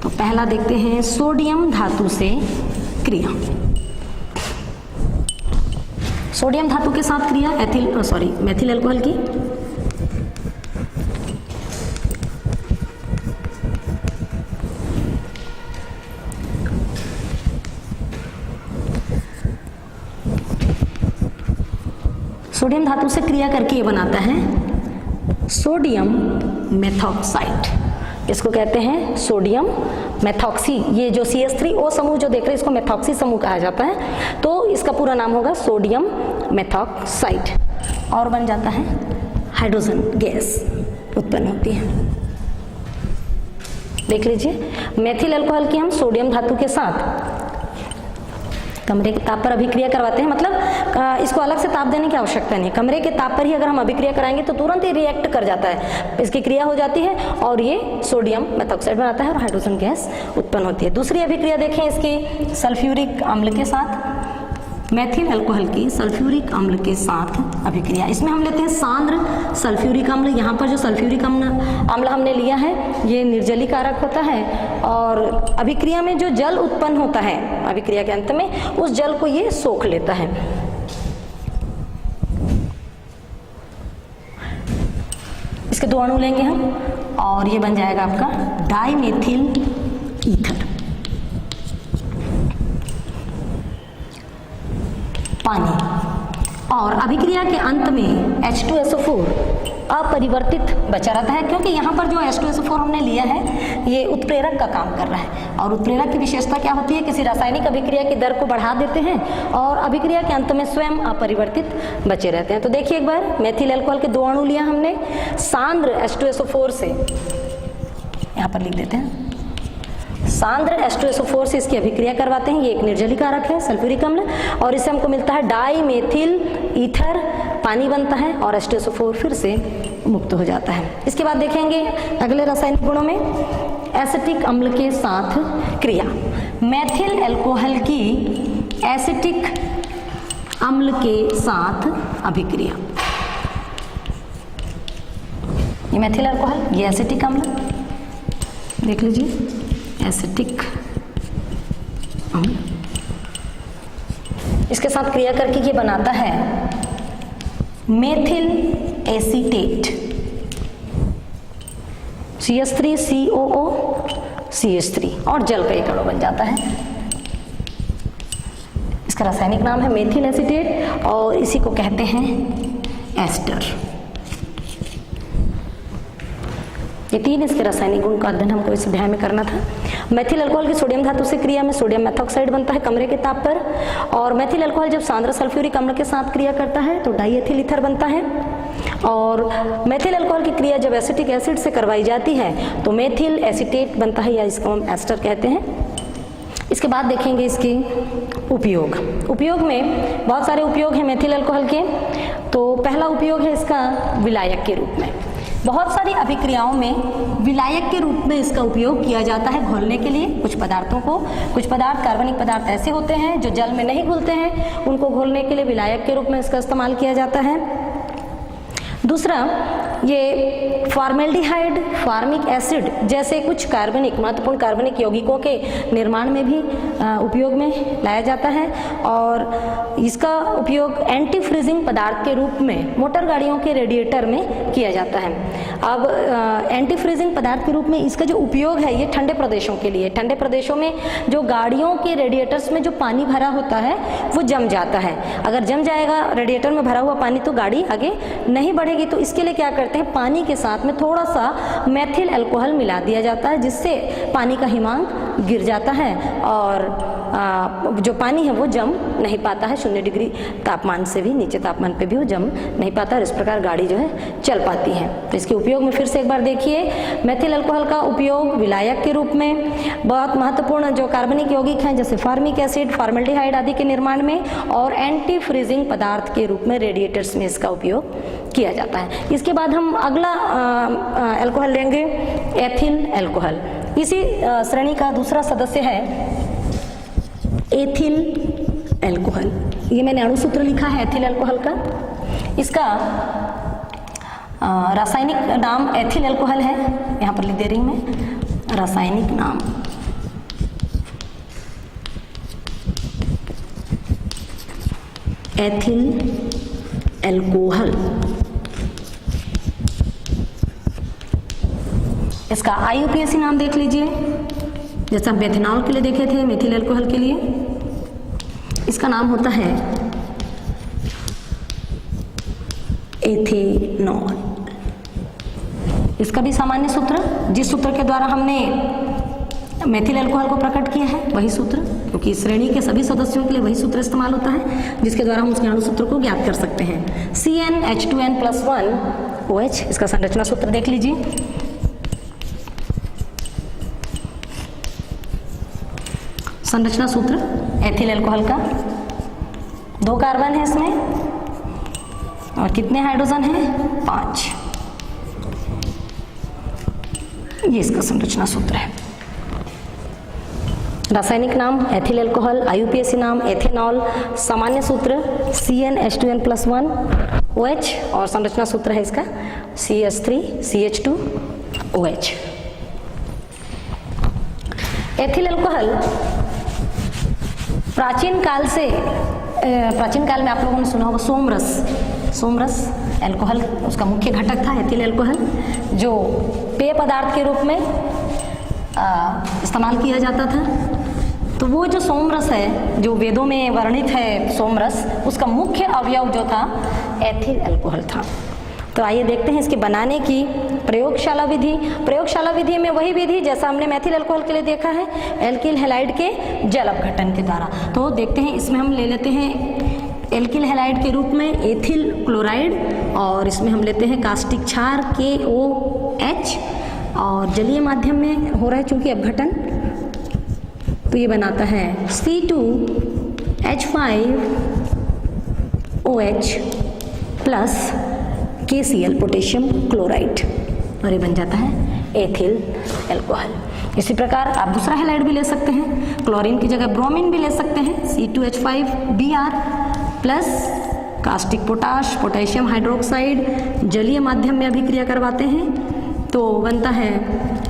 तो पहला देखते हैं सोडियम धातु से क्रिया। सोडियम धातु के साथ क्रिया मेथिल अल्कोहल की। सोडियम धातु से क्रिया करके ये बनाता है सोडियम मेथॉक्साइड। इसको कहते हैं सोडियम मेथॉक्सी। ये जो CH3O समूह जो देख रहे हैं इसको मेथॉक्सी समूह कहा जाता है। तो इसका पूरा नाम होगा सोडियम मेथॉक्साइड, और बन जाता है हाइड्रोजन गैस उत्पन्न होती है। देख लीजिए, मेथिल अल्कोहल की हम सोडियम धातु के साथ कमरे के ताप पर अभिक्रिया करवाते हैं, मतलब इसको अलग से ताप देने की आवश्यकता नहीं है। कमरे के ताप पर ही अगर हम अभिक्रिया कराएंगे तो तुरंत ही रिएक्ट कर जाता है, इसकी क्रिया हो जाती है और ये सोडियम मेथॉक्साइड बनाता है और हाइड्रोजन गैस उत्पन्न होती है। दूसरी अभिक्रिया देखें इसकी सल्फ्यूरिक अम्ल के साथ। मेथिल अल्कोहल की सल्फ्यूरिक अम्ल के साथ अभिक्रिया। इसमें हम लेते हैं सांद्र सल्फ्यूरिक अम्ल। यहाँ पर जो सल्फ्यूरिक अम्ल हमने लिया है ये निर्जली कारक होता है और अभिक्रिया में जो जल उत्पन्न होता है अभिक्रिया के अंत में उस जल को ये सोख लेता है। इसके 2 अणु लेंगे हम और ये बन जाएगा आपका डाइमेथिल ईथर। पानी और अभिक्रिया के अंत में H2SO4 अपरिवर्तित बचा रहता है, क्योंकि यहाँ पर जो H2SO4 हमने लिया है ये उत्प्रेरक का काम कर रहा है और उत्प्रेरक की विशेषता क्या होती है, किसी रासायनिक अभिक्रिया की दर को बढ़ा देते हैं और अभिक्रिया के अंत में स्वयं अपरिवर्तित बचे रहते हैं। तो देखिए एक बार मेथिल अल्कोहल के 2 अणु लिया हमने सांद्र H2SO4 से, यहाँ पर लिख देते हैं सांद्र H2SO4 से इसकी अभिक्रिया करवाते हैं। ये एक निर्जली कारक है सल्फ्यूरिक अम्ल और इससे हमको मिलता है डाइमेथिल ईथर, पानी बनता है और H2SO4 फिर से मुक्त हो जाता है। इसके बाद देखेंगे अगले रासायनिक गुणों में एसिटिक अम्ल के साथ क्रिया। मेथिल अल्कोहल की एसिटिक अम्ल के साथ अभिक्रिया। ये मेथिल अल्कोहल, ये एसिटिक अम्ल, देख लीजिए एसिटिक अम्ल, इसके साथ क्रिया करके ये बनाता है मेथिल एसीटेट, CH3COO CH3 और जल का एक अणु बन जाता है। इसका रासायनिक नाम है मेथिल एसीटेट और इसी को कहते हैं एस्टर। ये 3 इसके रासायनिक गुण का अध्ययन हमको इस अध्याय में करना था। मेथिल अल्कोहल की सोडियम धातु से क्रिया में सोडियम मेथॉक्साइड बनता है कमरे के ताप पर और मेथिल अल्कोहल जब सांद्र सल्फ्यूरिक अम्ल के साथ क्रिया करता है तो डाइएथिल ईथर बनता है और मेथिल अल्कोहल की क्रिया जब एसिटिक एसिड से करवाई जाती है तो मेथिल एसीटेट बनता है या इसको हम एस्टर कहते हैं। इसके बाद देखेंगे इसके उपयोग में बहुत सारे उपयोग हैं मेथिल अल्कोहल के। तो पहला उपयोग है इसका विलायक के रूप में। बहुत सारी अभिक्रियाओं में विलायक के रूप में इसका उपयोग किया जाता है घोलने के लिए कुछ पदार्थों को। कुछ पदार्थ कार्बनिक पदार्थ ऐसे होते हैं जो जल में नहीं घुलते हैं, उनको घोलने के लिए विलायक के रूप में इसका इस्तेमाल किया जाता है। दूसरा, ये फॉर्मेल्डिहाइड, फॉर्मिक एसिड जैसे कुछ कार्बनिक महत्वपूर्ण कार्बनिक यौगिकों के निर्माण में भी उपयोग में लाया जाता है और इसका उपयोग एंटी फ्रीजिंग पदार्थ के रूप में मोटर गाड़ियों के रेडिएटर में किया जाता है। अब एंटी फ्रीजिंग पदार्थ के रूप में इसका जो उपयोग है ये ठंडे प्रदेशों के लिए, ठंडे प्रदेशों में जो गाड़ियों के रेडिएटर्स में जो पानी भरा होता है वो जम जाता है। अगर जम जाएगा रेडिएटर में भरा हुआ पानी तो गाड़ी आगे नहीं बढ़ेगी, तो इसके लिए क्या करते हैं, पानी के साथ में थोड़ा सा मेथिल अल्कोहल मिला दिया जाता है जिससे पानी का हिमांक गिर जाता है और जो पानी है वो जम नहीं पाता है। 0 डिग्री तापमान से भी नीचे तापमान पे भी वो जम नहीं पाता और इस प्रकार गाड़ी जो है चल पाती है। तो इसके उपयोग में फिर से एक बार देखिए, मेथिल अल्कोहल का उपयोग विलायक के रूप में, बहुत महत्वपूर्ण जो कार्बनिक यौगिक हैं जैसे फॉर्मिक एसिड, फॉर्मेल्डिहाइड आदि के निर्माण में और एंटी फ्रीजिंग पदार्थ के रूप में रेडिएटर्स में इसका उपयोग किया जाता है। इसके बाद हम अगला अल्कोहल लेंगे एथिल अल्कोहल। इसी श्रेणी का दूसरा सदस्य है एथिल अल्कोहल। ये मैंने अणुसूत्र लिखा है एथिल अल्कोहल का। इसका रासायनिक नाम एथिल अल्कोहल है, यहाँ पर लिख दे रही हूँ मैं रासायनिक नाम। Ethyl alcohol. इसका IUPAC नाम देख लीजिए, जैसा हम मेथनॉल के लिए देखे थे मेथिल अल्कोहल के लिए, इसका नाम होता है एथेनॉल। इसका भी सामान्य सूत्र, जिस सूत्र के द्वारा हमने मेथिल अल्कोहल को प्रकट किया है वही सूत्र, क्योंकि इस श्रेणी के सभी सदस्यों के लिए वही सूत्र इस्तेमाल होता है जिसके द्वारा हम उसके अणुसूत्र को ज्ञात कर सकते हैं। CnH2n+1OH। इसका संरचना सूत्र देख लीजिए। संरचना सूत्र एथिल अल्कोहल का, 2 कार्बन है इसमें और कितने हाइड्रोजन हैं, 5। ये इसका संरचना सूत्र है। रासायनिक नाम एथिल अल्कोहल, IUPAC नाम एथेनॉल, सामान्य सूत्र CnH2n+1 OH और संरचना सूत्र है इसका CH3CH2OH। एथिल अल्कोहल प्राचीन काल में आप लोगों ने सुना होगा सोमरस अल्कोहल उसका मुख्य घटक था एथिल अल्कोहल, जो पेय पदार्थ के रूप में इस्तेमाल किया जाता था। तो वो जो सोमरस है, जो वेदों में वर्णित है सोमरस, उसका मुख्य अवयव जो था एथिल अल्कोहल था। तो आइए देखते हैं इसके बनाने की प्रयोगशाला विधि। प्रयोगशाला विधि में वही विधि जैसा हमने मेथिल अल्कोहल के लिए देखा है, एल्किल हैलाइड के जल अपघटन के द्वारा। तो देखते हैं, इसमें हम ले लेते हैं एल्किल हैलाइड के रूप में एथिल क्लोराइड, और इसमें हम लेते हैं कास्टिक क्षार KOH, और जलीय माध्यम में हो रहा है चूंकि अपघटन, तो ये बनाता है C2H5OH plus KCl potassium chloride, और ये बन जाता है एथिल अल्कोहल। इसी प्रकार आप दूसरा हैलाइड भी ले सकते हैं, क्लोरीन की जगह ब्रोमीन भी ले सकते हैं, C2H5Br plus caustic potash, potassium hydroxide, जलीय माध्यम में अभिक्रिया करवाते हैं तो बनता है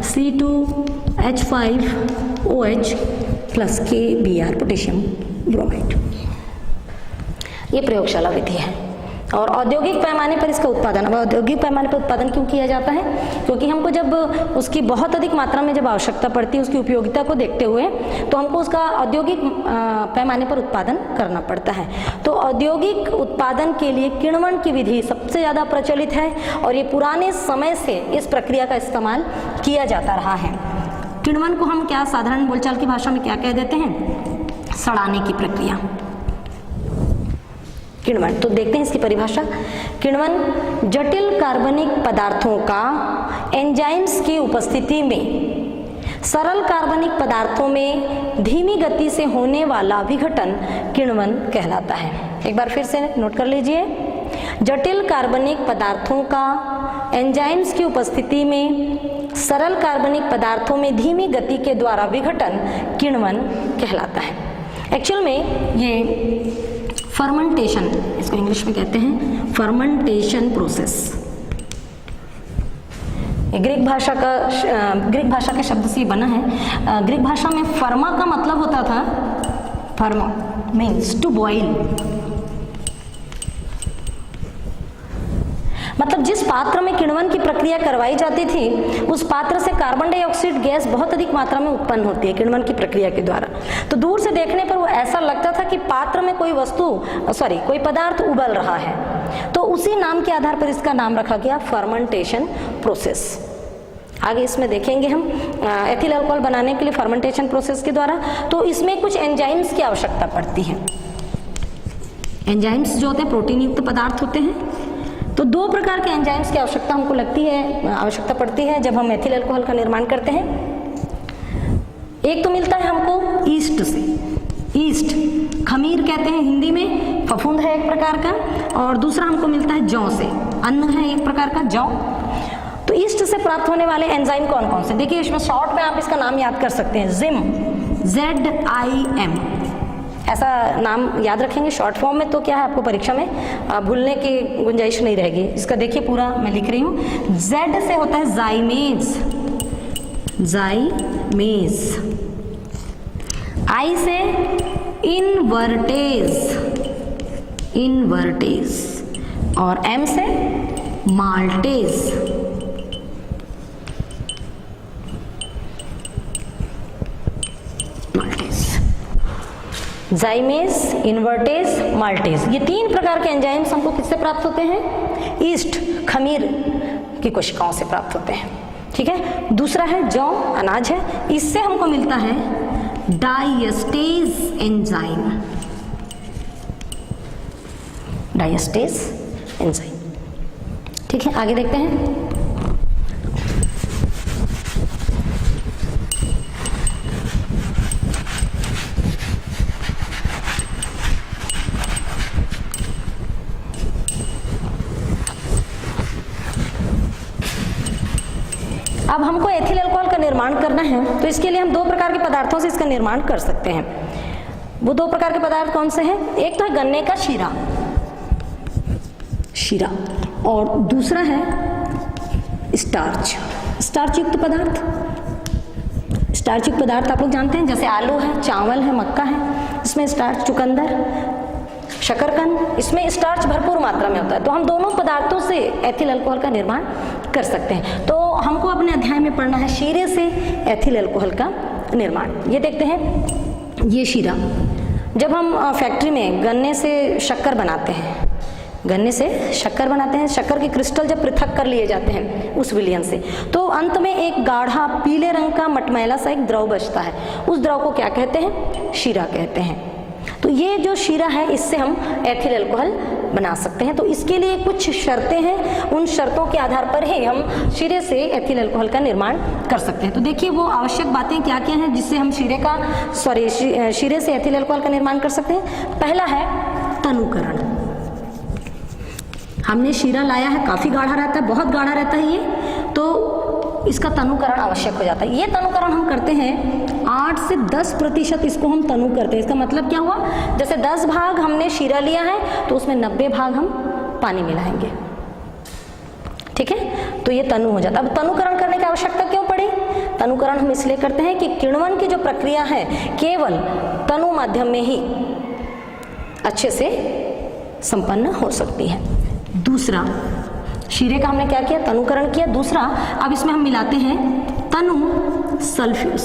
C2H5OH plus KBr potassium bromide. ये प्रयोगशाला विधि है। और औद्योगिक पैमाने पर इसका उत्पादन, अब औद्योगिक पैमाने पर उत्पादन क्यों किया जाता है? क्योंकि हमको जब उसकी बहुत अधिक मात्रा में जब आवश्यकता पड़ती है, उसकी उपयोगिता को देखते हुए, तो हमको उसका औद्योगिक पैमाने पर उत्पादन करना पड़ता है। तो औद्योगिक उत्पादन के लिए किण्वन की विधि सबसे ज़्यादा प्रचलित है, और ये पुराने समय से इस प्रक्रिया का इस्तेमाल किया जाता रहा है। किण्वन को हम क्या साधारण बोलचाल की भाषा में क्या कह देते हैं? सड़ाने की प्रक्रिया, किण्वन। तो देखते हैं इसकी परिभाषा। किण्वन जटिल कार्बनिक पदार्थों का एंजाइम्स की उपस्थिति में सरल कार्बनिक पदार्थों में धीमी गति से होने वाला विघटन किण्वन कहलाता है। एक बार फिर से नोट कर लीजिए, जटिल कार्बनिक पदार्थों का एंजाइम्स की उपस्थिति में सरल कार्बनिक पदार्थों में धीमी गति के द्वारा विघटन किण्वन कहलाता है। एक्चुअल में ये फर्मेंटेशन, इसको इंग्लिश में कहते हैं फर्मेंटेशन प्रोसेस। ग्रीक भाषा के शब्द से बना है। ग्रीक भाषा में फर्मा का मतलब होता था, फर्मा मीन्स टू बॉइल, मतलब जिस पात्र में किण्वन की प्रक्रिया करवाई जाती थी उस पात्र से कार्बन डाइऑक्साइड गैस बहुत अधिक मात्रा में उत्पन्न होती है किण्वन की प्रक्रिया के द्वारा। तो दूर से देखने पर वो ऐसा लगता था कि पात्र में कोई कोई पदार्थ उबल रहा है। तो उसी नाम के आधार पर इसका नाम रखा गया फर्मेंटेशन प्रोसेस। आगे इसमें देखेंगे हम एथिल अल्कोहल बनाने के लिए फर्मेंटेशन प्रोसेस के द्वारा, तो इसमें कुछ एंजाइम्स की आवश्यकता पड़ती है। एंजाइम्स जो होते हैं प्रोटीन युक्त पदार्थ होते हैं। तो दो प्रकार के एंजाइम्स की आवश्यकता पड़ती है जब हम एथिल अल्कोहल का निर्माण करते हैं। एक तो मिलता है हमको ईस्ट से, ईस्ट खमीर कहते हैं हिंदी में, फफूंद है एक प्रकार का, और दूसरा हमको मिलता है जौ से, अन्न है एक प्रकार का जौ। तो ईस्ट से प्राप्त होने वाले एंजाइम कौन कौन से? देखिए इसमें शॉर्ट में आप इसका नाम याद कर सकते हैं, जिम, ZIM, ऐसा नाम याद रखेंगे शॉर्ट फॉर्म में, तो क्या है आपको परीक्षा में भूलने की गुंजाइश नहीं रहेगी। इसका देखिए पूरा मैं लिख रही हूँ। Z से होता है जाइमेज, I से इनवर्टेज, और M से माल्टेज। जाइमेज, इन्वर्टेज, माल्टेज, ये तीन प्रकार के एंजाइम्स हमको किससे प्राप्त होते हैं? ईस्ट, खमीर की कोशिकाओं से प्राप्त होते हैं। ठीक है। दूसरा है जौ, अनाज है, इससे हमको मिलता है डायस्टेज एंजाइम, डायस्टेज एंजाइम। ठीक है, आगे देखते हैं। अब हमको एथिल अल्कोहल का निर्माण करना है, तो इसके लिए हम 2 प्रकार के पदार्थों से इसका निर्माण कर सकते हैं। वो 2 प्रकार के पदार्थ कौन से हैं? एक तो है गन्ने का शीरा, और दूसरा है स्टार्च युक्त पदार्थ। स्टार्च युक्त पदार्थ आप लोग जानते हैं, जैसे आलू है, चावल है, मक्का है, इसमें स्टार्च, चुकंदर, शकरकंद, इसमें स्टार्च भरपूर मात्रा में होता है। तो हम दोनों पदार्थों से एथिल अल्कोहल का निर्माण कर सकते हैं। तो हमको अपने अध्याय में पढ़ना है शीरे से एथिल अल्कोहल का निर्माण। ये देखते हैं, ये शीरा, जब हम फैक्ट्री में गन्ने से शक्कर बनाते हैं, शक्कर के क्रिस्टल जब पृथक कर लिए जाते हैं उस विलयन से, तो अंत में एक गाढ़ा पीले रंग का मटमैला सा एक द्रव बचता है। उस द्रव को क्या कहते हैं? शीरा कहते हैं। तो ये जो शीरा है, इससे हम एथिल अल्कोहल बना सकते हैं। तो इसके लिए कुछ शर्तें हैं, उन शर्तों के आधार पर ही हम शीरे से एथिल अल्कोहल का निर्माण कर सकते हैं। तो देखिए वो आवश्यक बातें क्या क्या हैं जिससे हम शीरे से एथिल अल्कोहल का निर्माण कर सकते हैं। पहला है तनुकरण। हमने शीरा लाया है, काफ़ी गाढ़ा रहता है, बहुत गाढ़ा रहता है ये, तो इसका तनुकरण आवश्यक हो जाता है। ये तनुकरण हम करते हैं 8 से 10% इसको हम तनु करते हैं। इसका मतलब क्या हुआ? जैसे 10 भाग हमने शीरा लिया है तो उसमें 90 भाग हम पानी मिलाएंगे, ठीक है? तो ये तनु हो जाता है। अब तनुकरण करने की आवश्यकता क्यों पड़ी? तनुकरण हम इसलिए करते हैं कि किण्वन की जो प्रक्रिया है केवल तनु माध्यम में ही अच्छे से संपन्न हो सकती है। दूसरा, शीरे का हमने क्या किया? तनुकरण किया। दूसरा, अब इसमें हम मिलाते हैं तनु सल्फ्यूर,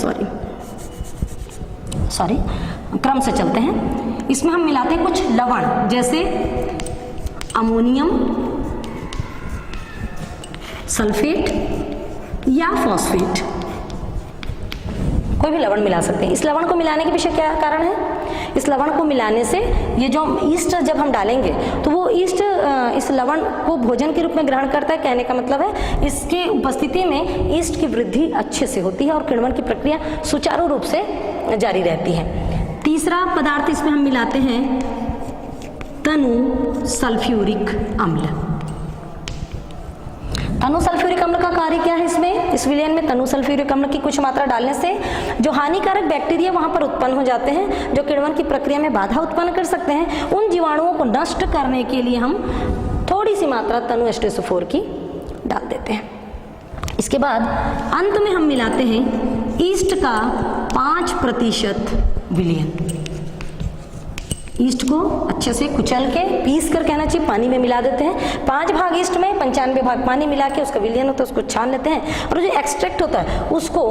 सॉरी क्रम से चलते हैं। इसमें हम मिलाते हैं कुछ लवण, जैसे अमोनियम सल्फेट या फॉस्फेट, कोई भी लवण मिला सकते हैं। इस लवण को मिलाने के पीछे क्या कारण है? इस लवण को मिलाने से ये जो ईस्ट जब हम डालेंगे तो वो ईस्ट इस लवण को भोजन के रूप में ग्रहण करता है। कहने का मतलब है इसके उपस्थिति में ईस्ट की वृद्धि अच्छे से होती है और किण्वन की प्रक्रिया सुचारू रूप से जारी रहती है। तीसरा पदार्थ इसमें हम मिलाते हैं तनु सल्फ्यूरिक अम्ल। तनु सल्फ्यूरिक अम्ल का कार्य क्या है? इसमें इस विलयन में तनु सल्फ्यूरिक अम्ल की कुछ मात्रा डालने से जो हानिकारक बैक्टीरिया वहां पर उत्पन्न हो जाते हैं, जो किण्वन की प्रक्रिया में बाधा उत्पन्न कर सकते हैं, उन जीवाणुओं को नष्ट करने के लिए हम थोड़ी सी मात्रा तनु H2SO4 की डाल देते हैं। इसके बाद अंत में हम मिलाते हैं ईस्ट का 5% विलयन। ईस्ट को अच्छे से कुचल के, पीस कर कहना चाहिए, पानी में मिला देते हैं। 5 भाग ईस्ट में 95 भाग पानी मिला के उसका विलयन होता है, उसको छान लेते हैं और जो एक्सट्रैक्ट होता है उसको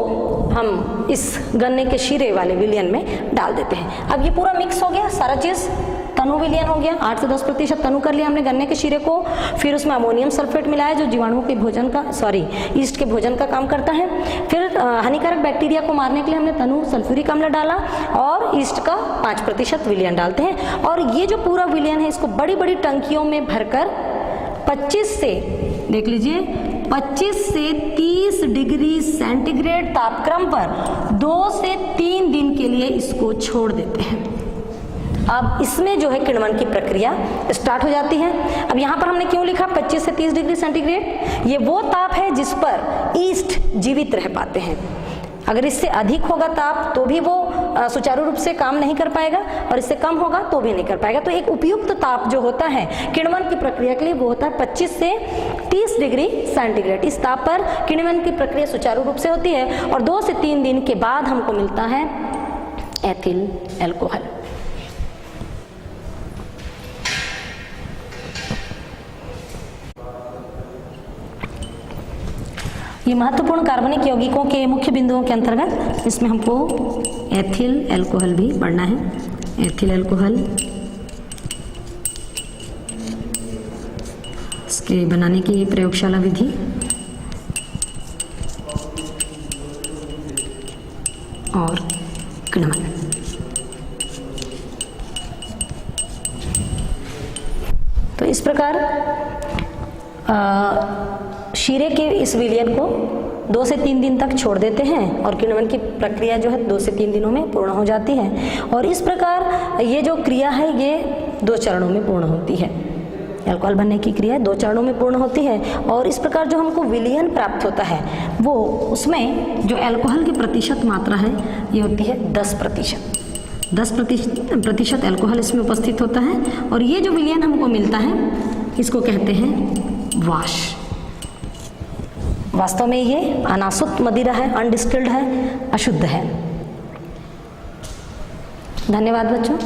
हम इस गन्ने के शीरे वाले विलयन में डाल देते हैं। अब ये पूरा मिक्स हो गया, सारा चीज़ तनु विलयन हो गया। 8 से 10% तनु कर लिया हमने गन्ने के शीरे को। फिर उसमें अमोनियम सल्फेट मिलाया जो जीवाणुओं के भोजन का, ईस्ट के भोजन का काम करता है। फिर हानिकारक बैक्टीरिया को मारने के लिए हमने तनु सल्फ्यूरिक अम्ल डाला और ईस्ट का 5% विलयन डालते हैं। और ये जो पूरा विलयन है इसको बड़ी बड़ी टंकियों में भरकर 25 से, देख लीजिए, 25 से 30 डिग्री सेंटीग्रेड तापक्रम पर 2 से 3 दिन के लिए इसको छोड़ देते हैं। अब इसमें जो है किण्वन की प्रक्रिया स्टार्ट हो जाती है। अब यहाँ पर हमने क्यों लिखा 25 से 30 डिग्री सेंटीग्रेड? ये वो ताप है जिस पर ईस्ट जीवित रह पाते हैं। अगर इससे अधिक होगा ताप तो भी वो सुचारू रूप से काम नहीं कर पाएगा और इससे कम होगा तो भी नहीं कर पाएगा। तो एक उपयुक्त ताप जो होता है किण्वन की प्रक्रिया के लिए वो होता है 25 से 30 डिग्री सेंटीग्रेड। इस ताप पर किण्वन की प्रक्रिया सुचारू रूप से होती है और 2 से 3 दिन के बाद हमको मिलता है एथिल अल्कोहल। ये महत्वपूर्ण कार्बनिक यौगिकों के मुख्य बिंदुओं के अंतर्गत इसमें हमको एथिल अल्कोहल भी पढ़ना है। एथिल अल्कोहल, इसके बनाने की प्रयोगशाला विधि, और किण्वन। तो इस प्रकार शीरे के इस विलयन को 2 से 3 दिन तक छोड़ देते हैं और किण्वन की प्रक्रिया जो है 2 से 3 दिनों में पूर्ण हो जाती है। और इस प्रकार ये जो क्रिया है ये 2 चरणों में पूर्ण होती है। अल्कोहल बनने की क्रिया 2 चरणों में पूर्ण होती है और इस प्रकार जो हमको विलयन प्राप्त होता है वो उसमें जो अल्कोहल की प्रतिशत मात्रा है ये होती है 10%। 10% अल्कोहल इसमें उपस्थित होता है और ये जो विलयन हमको मिलता है इसको कहते हैं वाश। वास्तव में ये अनासुत मदिरा है, अनडिस्टिल्ड है, अशुद्ध है। धन्यवाद बच्चों।